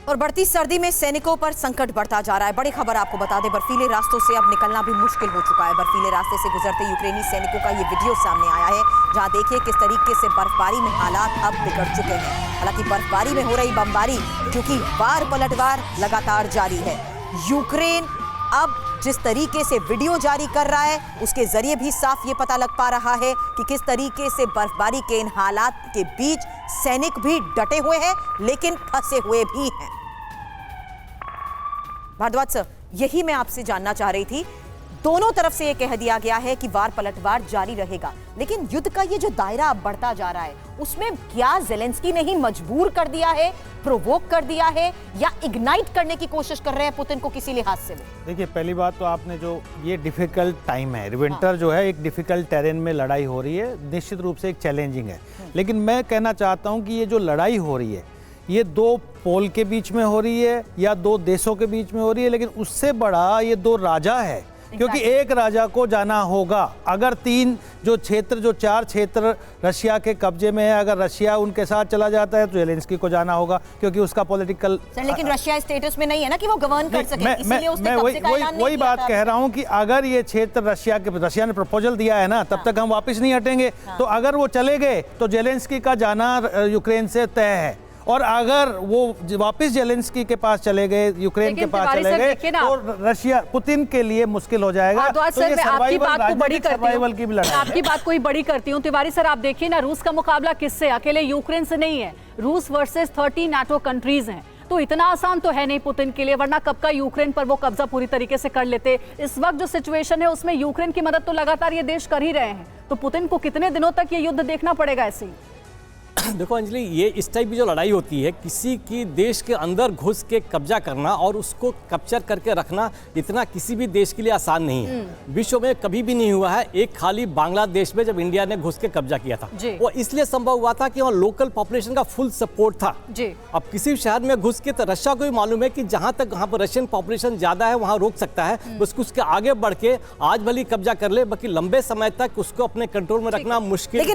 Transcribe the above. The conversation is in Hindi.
और बढ़ती सर्दी में सैनिकों पर संकट बढ़ता जा रहा है। बड़ी खबर आपको बता दें, बर्फीले रास्तों से अब निकलना भी मुश्किल हो चुका है। बर्फीले रास्ते से गुजरते यूक्रेनी सैनिकों का ये वीडियो सामने आया है, जहां देखिए किस तरीके से बर्फबारी में हालात अब बिगड़ चुके हैं। हालांकि बर्फबारी में हो रही बमबारी क्योंकि वार पलटवार लगातार जारी है। यूक्रेन अब जिस तरीके से वीडियो जारी कर रहा है उसके जरिए भी साफ ये पता लग पा रहा है कि किस तरीके से बर्फबारी के इन हालात के बीच सैनिक भी डटे हुए हैं, लेकिन फंसे हुए भी हैं। भारद्वाज सर, यही मैं आपसे जानना चाह रही थी। दोनों तरफ से यह कह दिया गया है कि वार पलटवार जारी रहेगा, लेकिन युद्ध का ये जो दायरा अब बढ़ता जा रहा है उसमें क्या ज़ेलेंस्की ने ही मजबूर कर दिया है, प्रोवोक कर दिया है, या इग्नाइट करने की कोशिश कर रहे हैं पुतिन को किसी लिहाज से? देखिए, पहली बात तो आपने जो ये डिफिकल्ट टाइम है, विंटर जो है एक डिफिकल्ट टेरेन में लड़ाई हो रही है, निश्चित रूप से एक चैलेंजिंग है। लेकिन मैं कहना चाहता हूँ कि ये जो लड़ाई हो रही है ये दो पोल के बीच में हो रही है या दो देशों के बीच में हो रही है, लेकिन उससे बड़ा ये दो राजा है, क्योंकि एक राजा को जाना होगा। अगर जो चार क्षेत्र रशिया के कब्जे में है, अगर रशिया उनके साथ चला जाता है तो ज़ेलेंस्की को जाना होगा, क्योंकि उसका पॉलिटिकल लेकिन रशिया स्टेटस में नहीं है ना कि वो गवर्न कर सके, इसलिए उसने कब्जे का ऐलान नहीं वही किया बात था। कह रहा हूं कि अगर ये क्षेत्र रशिया ने प्रपोजल दिया है ना, तब तक हम वापस नहीं हटेंगे। तो अगर वो चले गए तो ज़ेलेंस्की का जाना यूक्रेन से तय है, और अगर वो वापस ज़ेलेंस्की के पास चले गए, यूक्रेन के पास चले गए, तो रशिया पुतिन के लिए मुश्किल हो जाएगा। तो ये सर्वाइवल की भी लड़ाई। आपकी बात कोई बड़ी करती हूँ तिवारी सर, आप देखिए ना, रूस का मुकाबला किससे? अकेले यूक्रेन से नहीं है, रूस वर्सेस 30 नाटो कंट्रीज हैं। तो इतना आसान तो है नहीं पुतिन के लिए, वरना कब का यूक्रेन पर वो कब्जा पूरी तरीके से कर लेते। इस वक्त जो सिचुएशन है उसमें यूक्रेन की मदद तो लगातार ये देश कर ही रहे हैं, तो पुतिन को कितने दिनों तक ये युद्ध देखना पड़ेगा ऐसे ही? देखो अंजलि, ये इस टाइप की जो लड़ाई होती है, किसी की देश के अंदर घुस के कब्जा करना और उसको कैप्चर करके रखना इतना किसी भी देश के लिए आसान नहीं है। विश्व में कभी भी नहीं हुआ है। एक खाली बांग्लादेश में जब इंडिया ने घुस के कब्जा किया था, वो इसलिए संभव हुआ था कि वहाँ लोकल पॉपुलेशन का फुल सपोर्ट था। अब किसी शहर में घुस के तो रशिया को भी मालूम है कि जहाँ तक वहाँ पर रशियन पॉपुलेशन ज्यादा है वहाँ रोक सकता है, उसको उसके आगे बढ़ के आज भले कब्जा कर ले, बाकी लंबे समय तक उसको अपने कंट्रोल में रखना मुश्किल।